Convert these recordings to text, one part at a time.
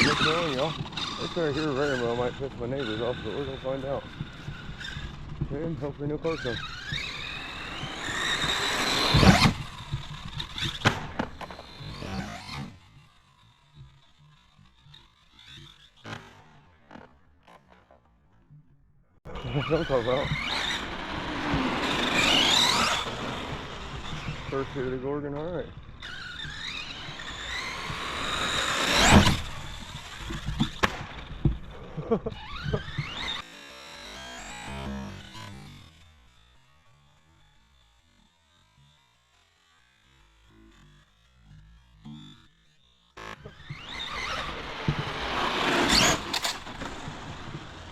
what's going on, y'all. This right here very well might piss my neighbors off, but we're gonna find out. And hopefully no cars come. What I'm talking about. First hit of the Gorgon, alright.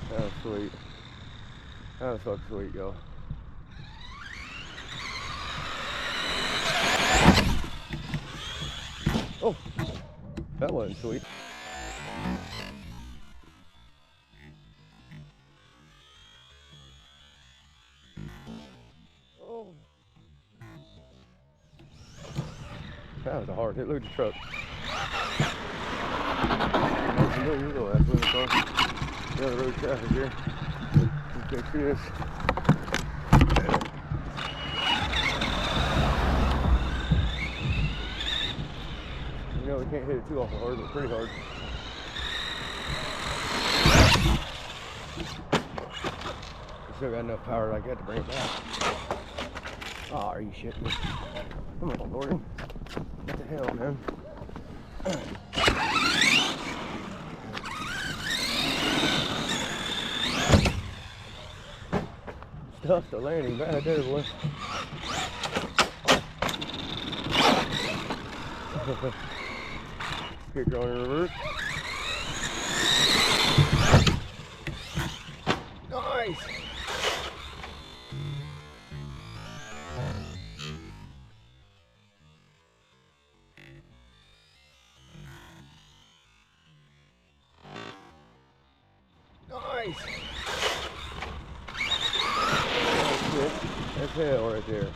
That was sweet. That was fucking sweet, y'all. Oh, that wasn't sweet. Oh, that was a hard hit. Look at the truck. You're little ass in the car. The other road traffic here. You can see this. You know we can't hit it too awful hard, but pretty hard. We still got enough power like that to bring it back. Oh, are you shitting me? Come on, Gorgon. What the hell, man? Stuff's the landing bad there, boy. Kicker on in reverse. Nice. Nice. That's hell right there.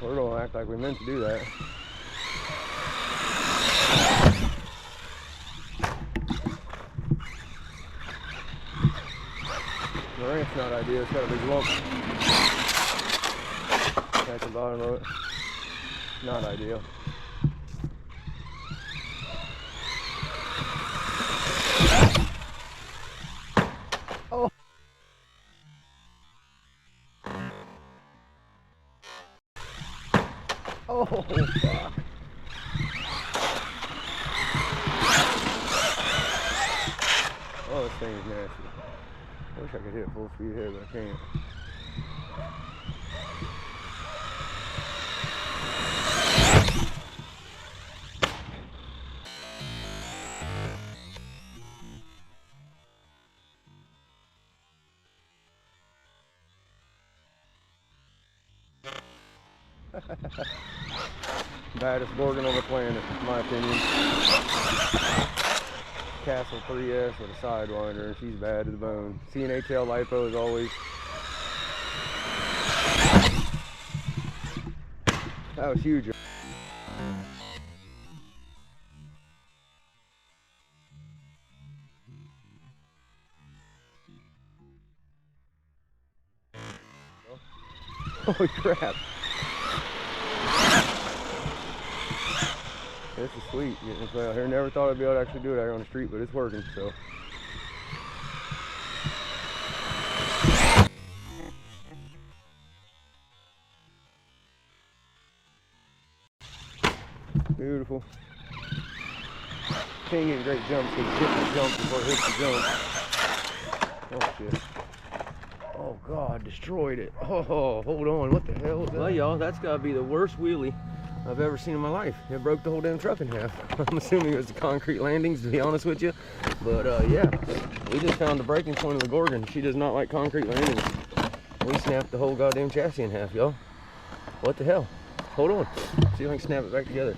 We're gonna act like we meant to do that. The ramp's not ideal, it's got a big lump at the bottom of it. Not ideal. Oh! Oh, fuck. Oh, this thing is nasty. I wish I could hit full speed ahead, but I can't. Baddest Gorgon on the planet, in my opinion. Castle 3S with a sidewinder, and she's bad to the bone. CNHL lipo as always. That was huge. Holy crap. This is sweet getting this way out here. Never thought I'd be able to actually do it out here on the street, but it's working, so. Beautiful. Can't get great jumps because it hits the jump before it hits the jump. Oh shit. Oh god, destroyed it. Oh, hold on, what the hell was that? Well y'all, that's gotta be the worst wheelie I've ever seen in my life. It broke the whole damn truck in half. I'm assuming it was the concrete landings, to be honest with you. But yeah, we just found the breaking point of the Gorgon. She does not like concrete landings. We snapped the whole goddamn chassis in half, y'all. What the hell? Hold on, see if I can snap it back together.